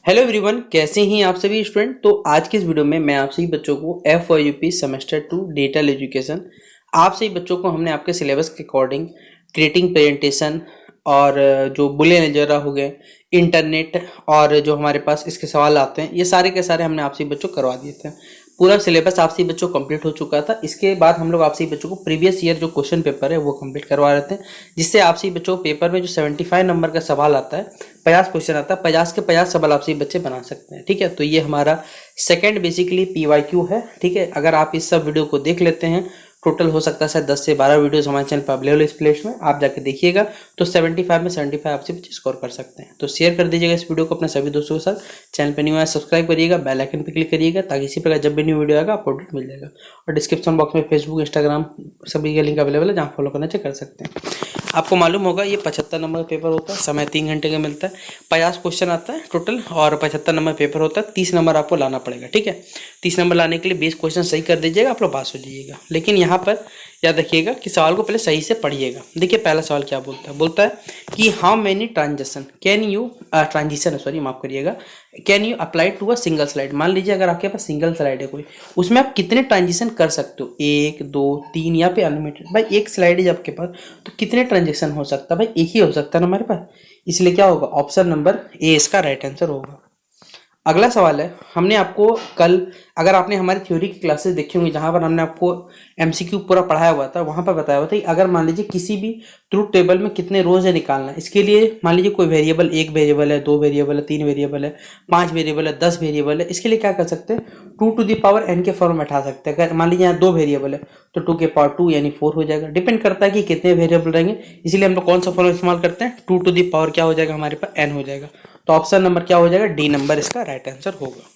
Hello everyone, कैसे हैं आप सभी स्टूडेंट। तो आज के इस वीडियो में मैं आप सभी बच्चों को FYUP सेमेस्टर 2 डिजिटल एजुकेशन आप सभी बच्चों को हमने आपके सिलेबस के अकॉर्डिंग क्रिएटिंग प्रेजेंटेशन और जो बुलियन अलजेब्रा हो गए, इंटरनेट और जो हमारे पास इसके सवाल आते हैं, ये सारे के सारे हमने आप सभी बच्चों को करवा दिए थे। पूरा सिलेबस आप सभी बच्चों को कंप्लीट हो चुका था। इसके बाद हम लोग आप सभी बच्चों को प्रीवियस ईयर जो क्वेश्चन पेपर है वो कंप्लीट करवा रहे थे, जिससे आप सभी बच्चों को पेपर में जो 75 नंबर का सवाल आता है, 50 क्वेश्चन आता है, 50 के 50 सवाल आप सभी बच्चे बना सकते हैं। ठीक है, तो ये हमारा सेकंड बेसिकली PYQ है। ठीक है, अगर आप इस सब वीडियो को देख लेते हैं, टोटल हो सकता है शायद 10 से 12 वीडियोस हमारे चैनल पर अवेलेबल इस प्लेलिस्ट में, आप जाकर देखिएगा तो 75 में 75 आपसे बच्चे स्कोर कर सकते हैं। तो शेयर कर दीजिएगा इस वीडियो को अपने सभी दोस्तों के साथ। चैनल पर न्यू आया सब्सक्राइब करिएगा, बेल आइकन पर क्लिक करिएगा ताकि इसी प्रकार जब भी न्यू वीडियो आएगा आपको अपडेट मिल जाएगा। और डिस्क्रिप्शन बॉक्स में फेसबुक, इंस्टाग्राम सभी का लिंक अवेलेबल है, जहाँ फॉलो करना चाहिए कर सकते हैं। आपको मालूम होगा ये 75 नंबर का पेपर होता है, समय 3 घंटे का मिलता है, 50 क्वेश्चन आता है टोटल और 75 नंबर पेपर होता है। 30 नंबर आपको लाना पड़ेगा। ठीक है, 30 नंबर लाने के लिए 20 क्वेश्चन सही कर दीजिएगा, आप लोग पास हो जाइएगा। लेकिन यहाँ पर याद रखिएगा कि सवाल को पहले सही से पढ़िएगा। देखिए पहला सवाल क्या बोलता है कि how many transaction can you transition sorry माफ करिएगा can you apply to a single slide. मान लीजिए अगर आपके पास सिंगल स्लाइड है कोई, उसमें आप कितने ट्रांजिशन कर सकते हो, 1 2 3 या फिर अनलिमिटेड। भाई एक स्लाइड है आपके पास तो कितने ट्रांजेक्शन हो सकता है, भाई एक ही हो सकता है ना हमारे पास, इसलिए क्या होगा, ऑप्शन नंबर ए इसका राइट आंसर होगा। अगला सवाल है, हमने आपको कल, अगर आपने हमारी थ्योरी की क्लासेस देखी होंगी जहां पर हमने आपको MCQ पूरा पढ़ाया हुआ था, वहां पर बताया हुआ था कि अगर मान लीजिए किसी भी ट्रूथ टेबल में कितने रोज है निकालना है, इसके लिए मान लीजिए कोई वेरिएबल, 1 वेरिएबल है, 2 वेरिएबल है, 3 वेरिएबल है, 5 वेरिएबल है, 10 वेरिएबल है, इसके लिए क्या कर सकते हैं, 2 टू द पावर n के फॉर्म में बैठा सकते हैं। अगर मान लीजिए यहाँ 2 वेरिएबल है तो 2 के पावर 2 यानी 4 हो जाएगा। डिपेंड करता है कि कितने वेरिएबल रहेंगे, इसीलिए हम लोग कौन सा फॉर्म इस्तेमाल करते हैं, 2 टू द पावर क्या हो जाएगा हमारे पास n हो जाएगा। तो ऑप्शन नंबर क्या हो जाएगा, डी नंबर इसका राइट आंसर होगा।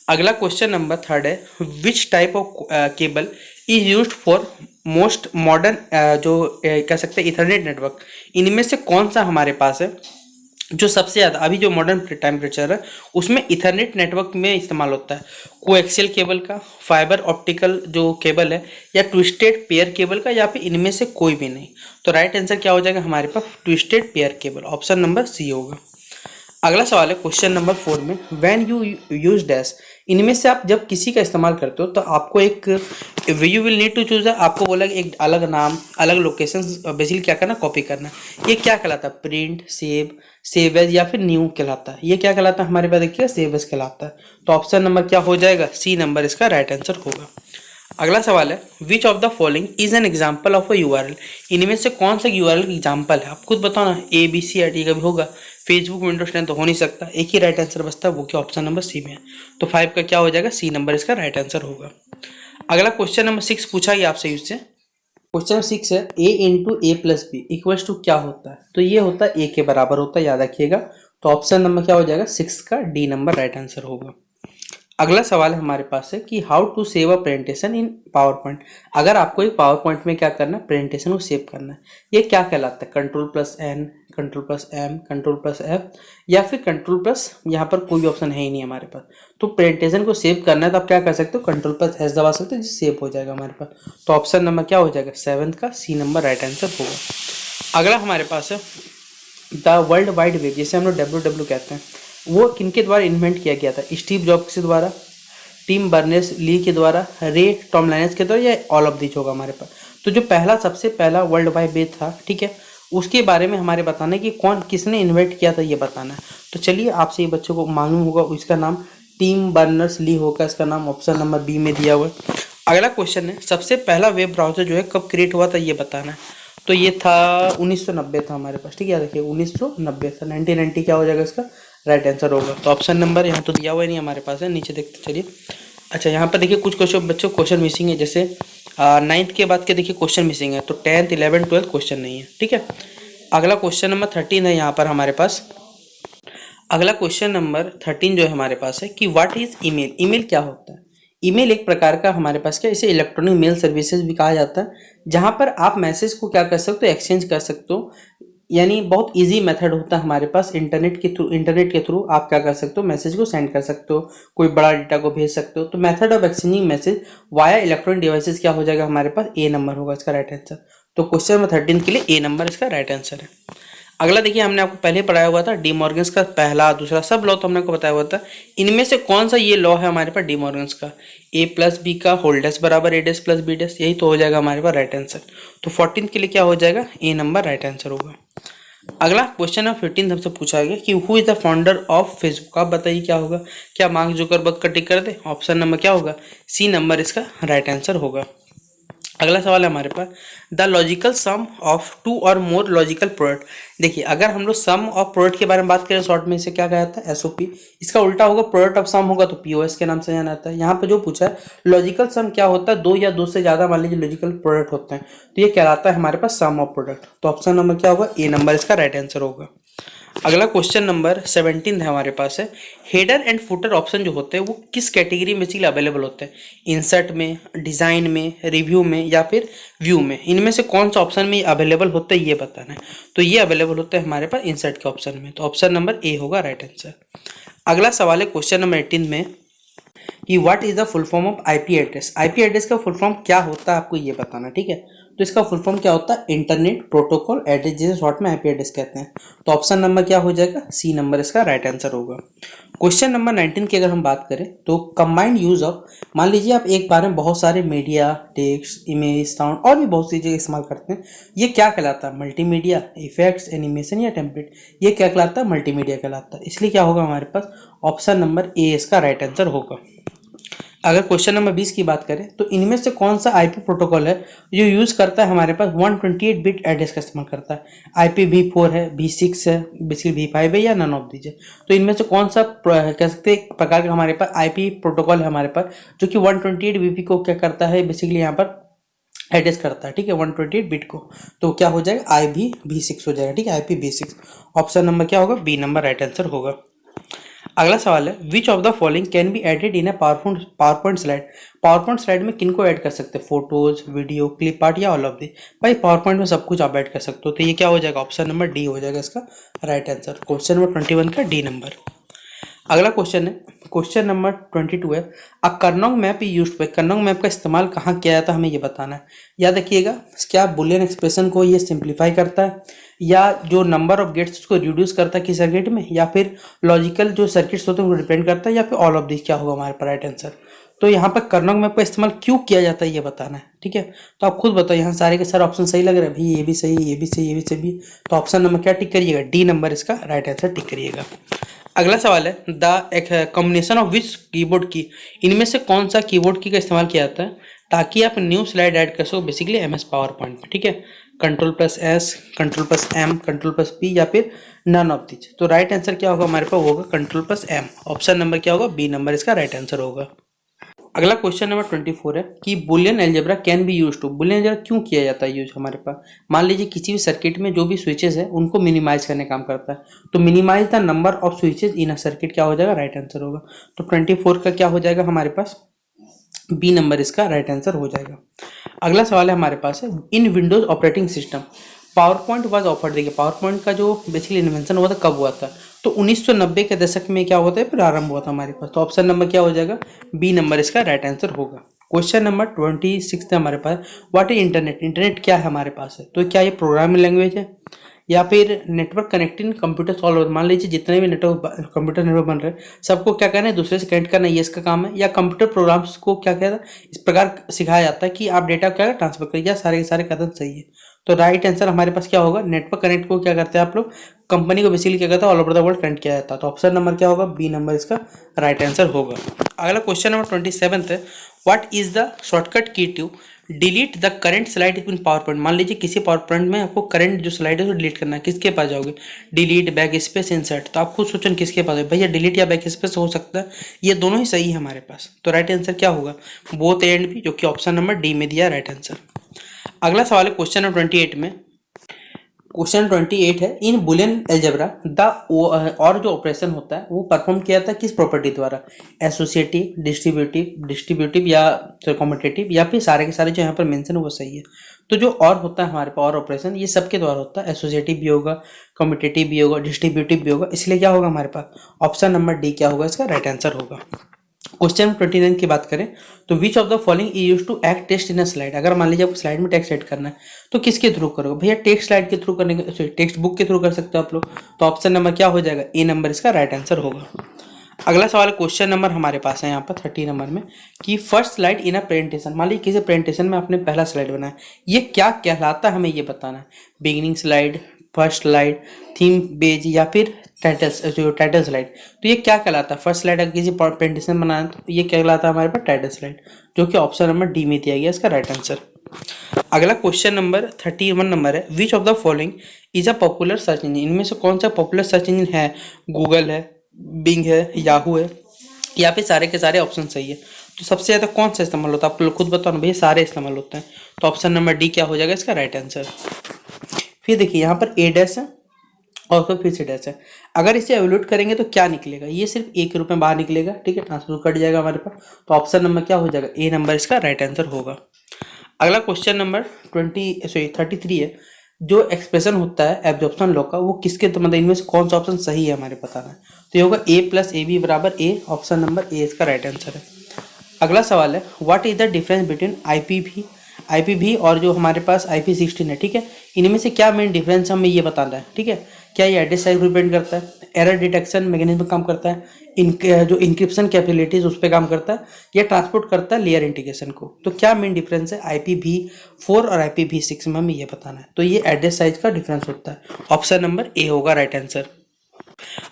अगला क्वेश्चन नंबर 3 है, which type of cable is used for most modern जो कह सकते हैं इथरनेट नेटवर्क। इनमें से कौन सा हमारे पास है जो सबसे ज़्यादा अभी जो मॉडर्न टेम्परेचर है उसमें इथरनेट नेटवर्क में इस्तेमाल होता है, कोएक्सियल केबल का, फाइबर ऑप्टिकल जो केबल है, या ट्विस्टेड पेयर केबल का, या फिर इनमें से कोई भी नहीं। तो राइट आंसर क्या हो जाएगा हमारे पास, twisted pair cable, option number C होगा। अगला सवाल है क्वेश्चन नंबर 4 में, व्हेन यू यूज डैश। इनमें से आप जब किसी का इस्तेमाल करते हो तो आपको एक you will need to choose है, आपको बोला कि एक अलग नाम, अलग लोकेशन बेसिकली क्या करना, कॉपी करना। ये क्या कहलाता है, प्रिंट, सेव एज या फिर न्यू कहलाता है। ये क्या कहलाता है हमारे पास, देखिए सेव एज कहलाता है। तो ऑप्शन नंबर क्या हो जाएगा, सी नंबर इसका राइट आंसर होगा। अगला सवाल है, which of the following is an example of a URL। इनमें से कौन सा URL एग्जाम्पल है, आप खुद बताओ ना, ABC का भी होगा, फेसबुक, विंडोज 10 तो हो नहीं सकता, एक ही राइट आंसर बचता है, वो क्या ऑप्शन नंबर सी में है। तो 5 का क्या हो जाएगा, सी नंबर इसका राइट आंसर होगा। अगला क्वेश्चन नंबर 6 पूछा गया आपसे उससे, क्वेश्चन 6 है, a into a plus B equals to क्या होता है। तो ये होता है a के बराबर होता है, याद रखिएगा। तो ऑप्शन नंबर क्या हो जाएगा, 6 का डी नंबर राइट आंसर होगा। अगला सवाल है हमारे पास है कि how to save a presentation in PowerPoint. अगर आपको एक पावर पॉइंट में क्या करना है, प्रेजेंटेशन को सेव करना है, ये क्या कहलाता है, Ctrl+N, Ctrl+M, Ctrl+F, या फिर Ctrl+, यहाँ पर कोई भी ऑप्शन है ही नहीं हमारे पास। तो प्रेजेंटेशन को सेव करना है तो आप क्या कर सकते हो, Ctrl+S दबा सकते हो, जिससे सेव हो जाएगा हमारे पास। तो ऑप्शन नंबर क्या हो जाएगा, 7 का सी नंबर राइट आंसर होगा। अगला हमारे पास है द वर्ल्ड वाइड वेब, जिसे हम लोग WW कहते हैं, वो किनके द्वारा इन्वेंट किया गया था, स्टीव जॉब्स के द्वारा, टिम बर्नेस ली के द्वारा, रे टॉमलाइनस के द्वारा, या ऑल ऑफ दिस होगा हमारे पास। तो जो सबसे पहला वर्ल्ड वाइड वेब था, ठीक है, उसके बारे में हमारे बताना है कि कौन किसने इन्वेंट किया था, ये बताना है। तो चलिए आपसे ये बच्चों को मालूम होगा, इसका नाम टिम बर्नर्स ली होगा, इसका नाम ऑप्शन नंबर बी में दिया हुआ है। अगला क्वेश्चन है, सबसे पहला वेब ब्राउजर जो है कब क्रिएट हुआ था, ये बताना है। तो ये था 1990 था हमारे पास, ठीक है, देखिए 1990 था, 1990 क्या हो जाएगा इसका राइट आंसर होगा। तो ऑप्शन नंबर यहाँ तो दिया हुआ नहीं हमारे पास है, नीचे देखते चलिए। अच्छा, यहाँ पर देखिए कुछ क्वेश्चन बच्चों क्वेश्चन मिसिंग है, जैसे 9th के बाद के देखिए क्वेश्चन मिसिंग है, तो 10th 11th 12th क्वेश्चन नहीं है, ठीक है। अगला क्वेश्चन नंबर 13 है यहाँ पर हमारे पास। अगला क्वेश्चन नंबर 13 जो है हमारे पास है कि व्हाट इज ईमेल। ईमेल क्या होता है, ईमेल एक प्रकार का हमारे पास क्या, इसे इलेक्ट्रॉनिक मेल सर्विसेज भी कहा जाता है, जहाँ पर आप मैसेज को क्या कर सकते हो, एक्सचेंज कर सकते हो। यानी बहुत इजी मेथड होता है हमारे पास, इंटरनेट के थ्रू आप क्या कर सकते हो, मैसेज को सेंड कर सकते हो, कोई बड़ा डेटा को भेज सकते हो। तो method of exchanging message via electronic devices क्या हो जाएगा हमारे पास, ए नंबर होगा इसका राइट आंसर। तो क्वेश्चन नंबर 13 के लिए ए नंबर इसका राइट आंसर है। अगला देखिए, हमने आपको पहले पढ़ाया हुआ था डी मॉर्गन्स का पहला दूसरा सब लॉ, तो हमने आपको बताया हुआ था। इनमें से कौन सा ये लॉ है हमारे पास डी मॉर्गन्स का, ए प्लस बी का होल डैश बराबर ए डैश प्लस बी डैश, यही तो हो जाएगा हमारे पास राइट आंसर। तो 14 के लिए क्या हो जाएगा, ए नंबर राइट आंसर होगा। अगला क्वेश्चन नंबर 15 हमसे पूछा गया कि who is the founder of Facebook. आप बताइए क्या होगा, क्या मार्क जुकरबर्ग का टिक कर दे, ऑप्शन नंबर क्या होगा, सी नंबर इसका राइट आंसर होगा। अगला सवाल है हमारे पास, the logical sum of two or more logical product. देखिए, अगर हम लोग सम ऑफ प्रोडक्ट के बारे में बात करें शॉर्ट में, इसे क्या कहा जाता है, एसओपी। इसका उल्टा होगा, प्रोडक्ट ऑफ सम होगा तो पीओएस के नाम से जाना जाता है। यहाँ पे जो पूछा है लॉजिकल सम क्या होता है, दो या दो से ज्यादा मान लीजिए लॉजिकल प्रोडक्ट होते हैं, तो ये कहलाता है हमारे पास सम ऑफ प्रोडक्ट। तो ऑप्शन नंबर क्या होगा, ए नंबर इसका राइट आंसर होगा। अगला क्वेश्चन नंबर 17 है हमारे पास है, हेडर एंड फुटर ऑप्शन जो होते हैं वो किस कैटेगरी में बेसिकली अवेलेबल होते हैं, इंसर्ट में, डिजाइन में, रिव्यू में या फिर व्यू में। इनमें से कौन सा ऑप्शन में अवेलेबल होता है ये बताना है। तो ये अवेलेबल होता है हमारे पास इंसर्ट के ऑप्शन में, तो ऑप्शन नंबर ए होगा राइट आंसर। अगला सवाल है क्वेश्चन नंबर 18 में कि what is the full form of IP address. IP address का फुल फॉर्म क्या होता है आपको ये बताना, ठीक है। तो इसका फुल फॉर्म क्या होता है, इंटरनेट प्रोटोकॉल एड्रेस, जिसे शॉर्ट में आईपी एड्रेस कहते हैं। तो ऑप्शन नंबर क्या हो जाएगा, सी नंबर इसका राइट आंसर होगा। क्वेश्चन नंबर 19 की अगर हम बात करें तो कंबाइंड यूज ऑफ, मान लीजिए आप एक बार में बहुत सारे मीडिया, टेक्स्ट, इमेज, साउंड और भी बहुत सी चीजें इस्तेमाल करते हैं, ये क्या कहलाता है, मल्टीमीडिया, इफेक्ट्स, एनिमेशन या टेम्पलेट। ये क्या कहलाता है, मल्टीमीडिया कहलाता है। इसलिए क्या होगा हमारे पास, ऑप्शन नंबर ए इसका राइट आंसर होगा। अगर क्वेश्चन नंबर 20 की बात करें तो इनमें से कौन सा आईपी प्रोटोकॉल है जो यूज करता है हमारे पास 128 बिट एड्रेस का इस्तेमाल करता है। IPv4 है, V6 है, बेसिकली V5 है या नन ऑफ दीज है। तो इनमें से कौन सा कह सकते हैं प्रकार का हमारे पास आईपी प्रोटोकॉल है हमारे पास, जो कि 128 बीपी को क्या करता है, बेसिकली यहाँ पर एड्रेस करता है, ठीक है, 128 बिट को। तो क्या हो जाएगा, IPv6 हो जाएगा, ठीक है, IPv6। ऑप्शन नंबर क्या होगा, बी नंबर राइट आंसर होगा। अगला सवाल है, which of the following can be added in a PowerPoint slide. PowerPoint slide में किनको ऐड कर सकते हैं, फोटोज, वीडियो, क्लिप आर्ट या ऑल ऑफ दी। भाई पावरपॉइंट में सब कुछ आप ऐड कर सकते हो, तो ये क्या हो जाएगा, ऑप्शन नंबर डी हो जाएगा इसका राइट आंसर। क्वेश्चन नंबर 21 का डी नंबर। अगला क्वेश्चन है, क्वेश्चन नंबर 22 है, अ कर्नौग मैप यूज्ड बाय। कर्नौग मैप का इस्तेमाल कहाँ किया जाता है, हमें ये बताना है। याद रखिएगा, क्या बुलियन एक्सप्रेशन को ये सिंप्लीफाई करता है, या जो नंबर ऑफ गेट्स उसको रिड्यूस करता है किसी सर्किट में, या फिर लॉजिकल जो सर्किट्स होते हैं उनको डिपेंड करता है, या फिर ऑल ऑफ दिस, क्या होगा हमारे पास राइट आंसर। तो यहाँ पर कर्नौग मैप का इस्तेमाल क्यों किया जाता है ये बताना है, ठीक है। तो आप खुद बताओ, यहाँ सारे के सारे ऑप्शन सही लग रहे हैं, भाई ये भी सही, ये भी सही, ये भी सही। तो ऑप्शन नंबर क्या टिक करिएगा, डी नंबर इसका राइट आंसर टिक करिएगा। अगला सवाल है, द एक कॉम्बिनेशन ऑफ विच कीबोर्ड की। इनमें से कौन सा कीबोर्ड की का इस्तेमाल किया जाता है ताकि आप न्यू स्लाइड ऐड कर सको, बेसिकली MS पावर पॉइंट में, ठीक है। Ctrl+S, Ctrl+M, Ctrl+P या फिर नन ऑफ दिस। तो राइट आंसर क्या होगा हमारे पास, होगा Ctrl+M। ऑप्शन नंबर क्या होगा, बी नंबर इसका राइट आंसर होगा। अगला क्वेश्चन नंबर 24 है कि Boolean algebra can be use to. Boolean algebra क्यों किया जाता है यूज हमारे पास, मान लीजिए किसी भी सर्किट में जो भी स्विचेस है उनको मिनिमाइज करने काम करता है। तो minimize the number of switches in a circuit क्या हो जाएगा, राइट आंसर होगा। तो 24 का क्या हो जाएगा हमारे पास, बी नंबर इसका राइट आंसर हो जाएगा। अगला सवाल है हमारे पास है, in Windows operating system PowerPoint was offered. देखिए, पावर पॉइंट का जो बेसिकली इन्वेंशन हुआ था कब हुआ था, तो 1990 के दशक में क्या होता है प्रारंभ हुआ था हमारे पास। तो ऑप्शन नंबर क्या हो जाएगा, बी नंबर इसका राइट आंसर होगा। क्वेश्चन नंबर 26 है हमारे पास, व्हाट इज इंटरनेट। इंटरनेट क्या है हमारे पास है, तो क्या ये प्रोग्रामिंग लैंग्वेज है या फिर नेटवर्क कनेक्टिंग कंप्यूटर सॉल्व। मान लीजिए जितने भी नेटवर्क कंप्यूटर नेटवर्क बन रहे हैं सबको क्या करना है, दूसरे से कनेक्ट करना, ये इसका काम है। या कंप्यूटर प्रोग्राम्स को क्या कहता है, इस प्रकार सिखाया जाता है कि आप डेटा क्या ट्रांसफर करिए, सारे के सारे कदम सही है। तो राइट आंसर हमारे पास क्या होगा, नेटवर्क कनेक्ट को क्या करते हैं आप लोग, कंपनी को बेसिकली क्या करता है, all over the world connect किया जाता है। तो ऑप्शन नंबर क्या होगा, बी नंबर इसका राइट आंसर होगा। अगला क्वेश्चन नंबर 27 है, what is the shortcut key to delete the current slide in PowerPoint. मान लीजिए किसी पावर पॉइंट में आपको करंट जो स्लाइड है वो डिलीट करना है, किसके पास जाओगे, डिलीट, बैक स्पेस, इंसर्ट। तो आप खुद सोचें किसके पास है, भैया डिलीट या बैक स्पेस हो सकता है, ये दोनों ही सही है हमारे पास। तो राइट आंसर क्या होगा, बोथ ए एंड बी, जो कि ऑप्शन नंबर डी में दिया राइट आंसर। अगला सवाल है क्वेश्चन नंबर 28 में, क्वेश्चन 28 है, इन बुलियन अलजेब्रा द और जो ऑपरेशन होता है वो परफॉर्म किया जाता है किस प्रॉपर्टी द्वारा, एसोसिएटिव, डिस्ट्रीब्यूटिव या कॉम्पिटिटिव, या फिर सारे के सारे जो यहाँ पर मेंशन है वो सही है। तो जो और होता है हमारे पास और ऑपरेशन, ये सबके द्वारा होता है, एसोसिएटिव भी होगा, कॉम्पिटिटिव भी होगा, डिस्ट्रीब्यूटिव भी होगा। इसलिए क्या होगा हमारे पास, ऑप्शन नंबर डी क्या होगा इसका राइट आंसर होगा। क्वेश्चन 29 की बात करें तो which of the following is use to act text in a slide. अगर मान लीजिए आपको स्लाइड में टेक्स्ट ऐड करना है तो किसके थ्रू करोगे भैया, टेक्स्ट स्लाइड के थ्रू करने के, टेक्स्ट बुक के थ्रू कर सकते हो आप लोग। तो ऑप्शन नंबर क्या हो जाएगा, ए नंबर इसका राइट आंसर होगा। अगला सवाल क्वेश्चन नंबर हमारे पास है यहाँ पर 30 नंबर में कि first slide in a presentation. मान लीजिए किसी प्रेजेंटेशन में आपने पहला स्लाइड बनाया, ये क्या कहलाता है हमें ये बताना है। Beginning slide, first slide, theme page या फिर टाइटल स्लाइड। तो ये क्या कहलाता है फर्स्ट स्लाइड। अगर किसी प्रेजेंटेशन बनाना है तो ये क्या कहलाता है हमारे पास टाइटल स्लाइड, जो कि ऑप्शन नंबर डी में दिया गया इसका राइट आंसर। अगला क्वेश्चन नंबर 31 नंबर है which of the following is a popular search engine. इनमें से कौन सा पॉपुलर सर्च इंजन है, गूगल है, बिंग है, याहू है, या फिर सारे के सारे ऑप्शन सही है। तो सबसे ज़्यादा कौन सा इस्तेमाल होता है, आप लोग खुद बताओ ना भैया, सारे इस्तेमाल होते हैं। तो ऑप्शन नंबर डी क्या हो जाएगा इसका राइट आंसर। फिर देखिए यहाँ पर ए डैश है और उसको फिर से डैश है। अगर इसे एवोल्यूट करेंगे तो क्या निकलेगा, ये सिर्फ एक के रूप में बाहर निकलेगा, ठीक है, ट्रांसफर कट जाएगा हमारे पास। तो ऑप्शन नंबर क्या हो जाएगा, ए नंबर इसका राइट आंसर होगा। अगला क्वेश्चन नंबर 33 है, जो एक्सप्रेशन होता है एब्जॉर्प्शन लॉ का वो किसके, तो मतलब इनमें से कौन सा ऑप्शन सही है हमारे बताना है। तो ये होगा ए प्लस ए बी बराबर ए, ऑप्शन नंबर ए इसका राइट आंसर है। अगला सवाल है what is the difference between IPv और जो हमारे पास IP16 है, ठीक है, इनमें से क्या मेन डिफरेंस हमें ये बताना है, ठीक है। क्या ये एड्रेस साइज प्रिवेंट करता है, एरर डिटेक्शन मैकेनिज्म काम करता है, जो इंक्रिप्शन कैपेबिलिटीज उस पर काम करता है, या ट्रांसपोर्ट करता है लेयर इंटीग्रेशन को। तो क्या मेन डिफरेंस है IPv4 और IPv6 में हमें ये बताना है। तो ये एड्रेस साइज का डिफरेंस होता है, ऑप्शन नंबर ए होगा राइट आंसर।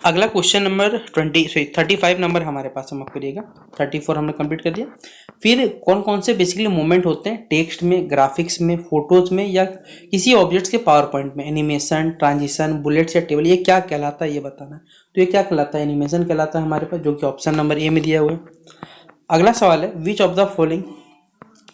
अगला क्वेश्चन नंबर 35 नंबर हमारे पास है, माफ करिएगा, 34 हमने कंप्लीट कर दिया। फिर कौन कौन से बेसिकली मूवमेंट होते हैं टेक्स्ट में, ग्राफिक्स में, फोटोज में, या किसी ऑब्जेक्ट्स के पावर पॉइंट में, एनिमेशन, ट्रांजिशन, बुलेट्स या टेबल, ये क्या कहलाता है ये बताना है। तो ये क्या कहलाता है, एनिमेशन कहलाता है हमारे पास, जो कि ऑप्शन नंबर ए में दिया हुआ है। अगला सवाल है विच ऑफ द फॉलोइंग,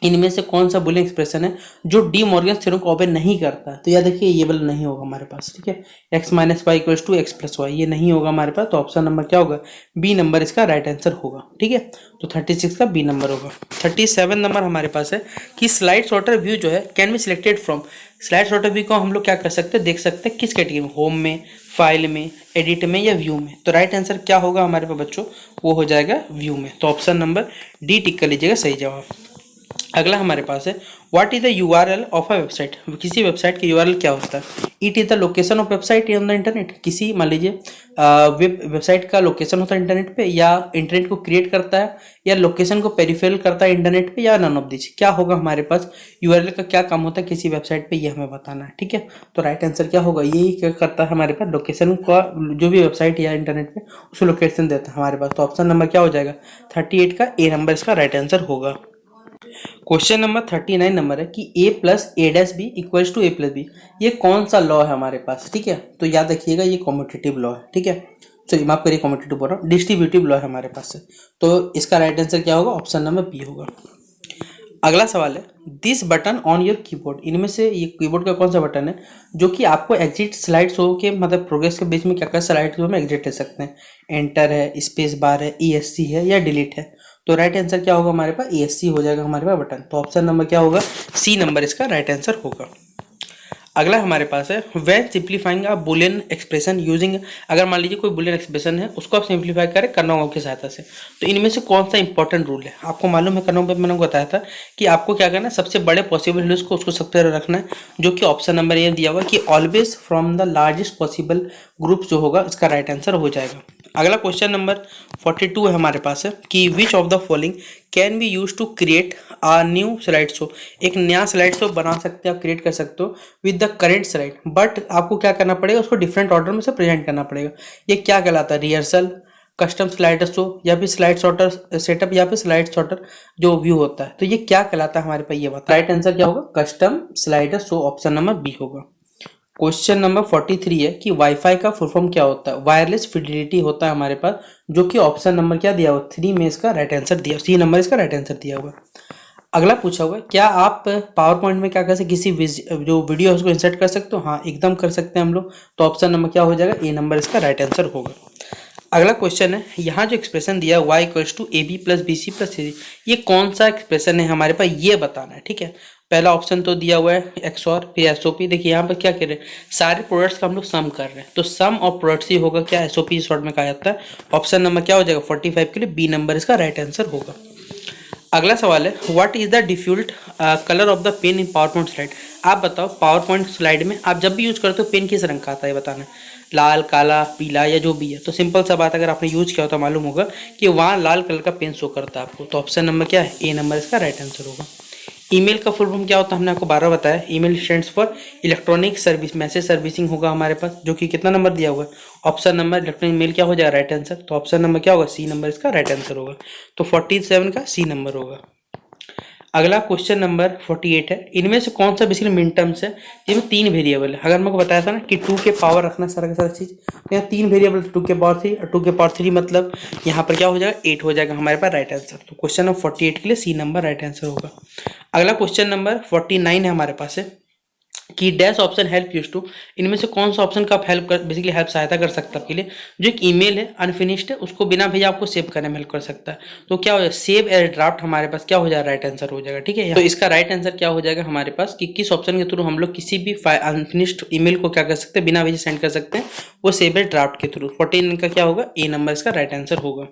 इनमें से कौन सा बुलियन एक्सप्रेशन है जो डी मॉर्गन थ्योरम को ओबे नहीं करता है। तो याद देखिए ये वाला नहीं होगा हमारे पास, ठीक है, x minus y equals to x plus y, ये नहीं होगा हमारे पास। तो ऑप्शन नंबर क्या होगा, बी नंबर इसका राइट आंसर होगा, ठीक है। तो 36 का बी नंबर होगा। 37 नंबर हमारे पास है कि स्लाइड सॉर्टर व्यू जो है can be selected from. Slide sorter view को हम लोग क्या कर सकते हैं, देख सकते हैं किस कैटेगरी में, होम में, फाइल में, एडिट में, या व्यू में। तो राइट आंसर क्या होगा हमारे पास बच्चों, वो हो जाएगा व्यू में। तो ऑप्शन नंबर डी टिक कर लीजिएगा सही जवाब। अगला हमारे पास है what is the URL of a website. किसी वेबसाइट की URL क्या होता है, it is the location of website on the internet. किसी मान लीजिए वेबसाइट का लोकेशन होता है इंटरनेट पे, या इंटरनेट को क्रिएट करता है, या लोकेशन को पेरिफेरल करता है इंटरनेट पे, या नन ऑफ दिस। क्या होगा हमारे पास, URL का क्या काम होता है किसी वेबसाइट पे, ये हमें बताना है, ठीक है। तो राइट आंसर क्या होगा, यही क्या करता है हमारे पास, लोकेशन का, जो भी वेबसाइट या इंटरनेट पे उसको लोकेशन देता है हमारे पास। तो ऑप्शन नंबर क्या हो जाएगा, 38 का ए नंबर इसका राइट आंसर होगा। क्वेश्चन नंबर 39 नंबर है कि a plus a dash b equals to a plus b, ये कौन सा लॉ है हमारे पास, ठीक है। तो याद रखिएगा ये कॉम्पिटिटिव लॉ है, ठीक है, सॉरी माफ करिए कॉम्पिटिटिव बोल रहा हूँ, डिस्ट्रीब्यूटिव लॉ है हमारे पास से। तो इसका राइट आंसर क्या होगा, ऑप्शन नंबर बी होगा। अगला सवाल है this button on your keyboard. इनमें से ये कीबोर्ड का कौन सा बटन है जो कि आपको एग्जिट स्लाइड शो के मतलब प्रोग्रेस के बीच में क्या कर स्लाइड शो में एग्जिट ले सकते हैं। एंटर है, स्पेस बार है, ESC है, या डिलीट है। तो राइट आंसर क्या होगा हमारे पास, ESC हो जाएगा हमारे पास बटन। तो ऑप्शन नंबर क्या होगा, सी नंबर इसका राइट आंसर होगा। अगला हमारे पास है when simplifying a Boolean expression using. अगर मान लीजिए कोई बुलियन एक्सप्रेशन है उसको आप सिंप्लीफाई करें कर्नल की सहायता से, तो इनमें से कौन सा इंपॉर्टेंट रूल है। आपको मालूम है कर्नल मैंने बताया था कि आपको क्या करना है, सबसे बड़े पॉसिबल वैल्यूज को उसको सबसे पहले रखना है, जो कि ऑप्शन नंबर ये दिया हुआ कि always from the largest possible group जो होगा इसका राइट आंसर हो जाएगा। अगला क्वेश्चन नंबर 42 है हमारे पास है कि which of the following can be use to create a new slide show. एक नया स्लाइड शो बना सकते हो, आप क्रिएट कर सकते हो with the current slide, but आपको क्या करना पड़ेगा, उसको डिफरेंट ऑर्डर में से प्रेजेंट करना पड़ेगा। ये क्या कहलाता है, रिहर्सल, कस्टम स्लाइडर शो, या फिर स्लाइड सॉर्टर सेटअप, या फिर स्लाइड सॉर्टर जो व्यू होता है। तो ये क्या कहलाता है हमारे पास ये बता। राइट आंसर क्या होगा, custom slider show, option number B होगा। क्वेश्चन नंबर 43 है कि वाईफाई का फुल फॉर्म क्या होता है। वायरलेस फिडेलिटी होता है हमारे पास, जो कि ऑप्शन नंबर क्या दिया हुआ, 3 में इसका राइट आंसर दिया, सी नंबर इसका राइट आंसर दिया हुआ। अगला पूछा हुआ है क्या आप पावर पॉइंट में क्या कर सकते, किसी जो वीडियो है उसको इंसर्ट कर सकते हो। हाँ एकदम कर सकते हैं हम लोग। तो ऑप्शन नंबर क्या हो जाएगा, ए नंबर इसका राइट आंसर होगा। अगला क्वेश्चन है यहाँ जो एक्सप्रेशन दिया y equals to AB plus BC plus CD, ये कौन सा एक्सप्रेशन है हमारे पास ये बताना है, ठीक है। पहला ऑप्शन तो दिया हुआ है एक्सऑर, फिर एसओपी। देखिए यहाँ पर क्या कर रहे हैं, सारे प्रोडक्ट्स का हम लोग सम कर रहे हैं, तो सम ऑफ प्रोडक्ट्स ही होगा क्या, एसओपी शॉर्ट में कहा जाता है। ऑप्शन नंबर क्या हो जाएगा 45 के लिए बी नंबर इसका राइट आंसर होगा। अगला सवाल है what is the default colour of the pen in PowerPoint slide. आप बताओ पावर पॉइंट स्लाइड में आप जब भी यूज करते हो पेन किस रंग का आता है बताना, लाल, काला, पीला या जो भी है। तो सिंपल सा बात, अगर आपने यूज किया हो तो मालूम होगा कि वहाँ लाल कलर का पेन शो करता है आपको। तो ऑप्शन नंबर क्या है, ए नंबर इसका राइट आंसर होगा। ईमेल का फुल फॉर्म क्या होता है हमने आपको 12 बताया। Email stands for electronic service, message servicing होगा हमारे पास, जो कि कितना नंबर दिया हुआ है, ऑप्शन नंबर इलेक्ट्रॉनिक मेल क्या हो जाएगा राइट आंसर। तो ऑप्शन नंबर क्या होगा, सी नंबर इसका राइट आंसर होगा। तो 47 का सी नंबर होगा। अगला क्वेश्चन नंबर 48 है, इनमें से कौन सा बेसिकली मिन टर्म्स है जिसमें 3 वेरिएबल है। अगर मैं आपको बताया था ना कि 2 के पावर रखना सारा का सारा चीज, तो यहाँ 3 वेरिएबल 2 के पावर 3 और 2 के पावर 3 मतलब यहाँ पर क्या हो जाएगा 8 हो जाएगा हमारे पास राइट आंसर। तो क्वेश्चन नंबर 48 के लिए सी नंबर राइट आंसर होगा। अगला क्वेश्चन नंबर 49 है हमारे पास है कि dash option help use to, इनमें से कौन सा ऑप्शन का आप हेल्प कर बेसिकली हेल्प सहायता कर सकता है आपके लिए। जो एक ईमेल है अनफिनिश्ड है उसको बिना भेजे आपको सेव करने में हेल्प कर सकता है। तो क्या हो जाएगा सेव एज ड्राफ्ट हमारे पास क्या हो जाएगा राइट आंसर हो जाएगा। ठीक है, तो इसका राइट आंसर क्या हो जाएगा हमारे पास कि किस ऑप्शन के थ्रू हम लोग किसी भी अनफिनिश्ड ईमेल को क्या कर सकते हैं बिना भेजे सेंड कर सकते हैं, वो सेव एज ड्राफ्ट के थ्रू। 49 का क्या होगा, ए नंबर इसका राइट आंसर होगा।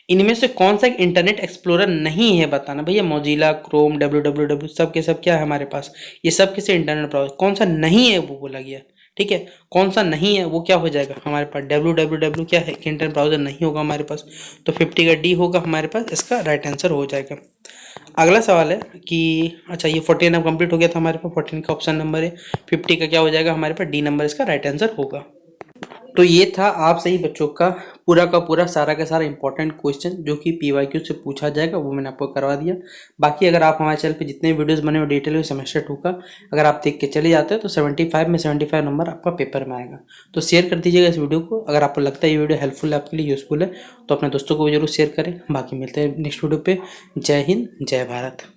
इनमें से कौन सा एक इंटरनेट एक्सप्लोरर नहीं है बताना। भैया मोजिला, क्रोम, www सब के सब क्या है हमारे पास, ये सब किसी इंटरनेट ब्राउजर, कौन सा नहीं है वो बोला गया। ठीक है, कौन सा नहीं है वो क्या हो जाएगा हमारे पास, www क्या है इंटरनेट ब्राउजर नहीं होगा हमारे पास। तो 50 का डी होगा हमारे पास, इसका राइट आंसर हो जाएगा। अगला सवाल है कि अच्छा ये 49 अब कंप्लीट हो गया था हमारे पास, 14 का ऑप्शन नंबर है, 50 का क्या हो जाएगा हमारे पास, डी नंबर इसका राइट आंसर होगा। तो ये था आप सही बच्चों का पूरा सारा का सारा इंपॉर्टेंट क्वेश्चन जो कि पीवाईक्यू से पूछा जाएगा, वो मैंने आपको करवा दिया। बाकी अगर आप हमारे चैनल पे जितने वीडियोस बने हो डिटेल में सेमेस्टर 2 का अगर आप देख के चले जाते हैं तो 75 में 75 नंबर आपका पेपर में आएगा। तो शेयर कर दीजिएगा इस वीडियो को, अगर आपको लगता है ये वीडियो हेल्पफुल है आपके लिए यूजफुल है तो अपने दोस्तों को भी जरूर शेयर करें। बाकी मिलते हैं नेक्स्ट वीडियो पे। जय हिंद, जय भारत।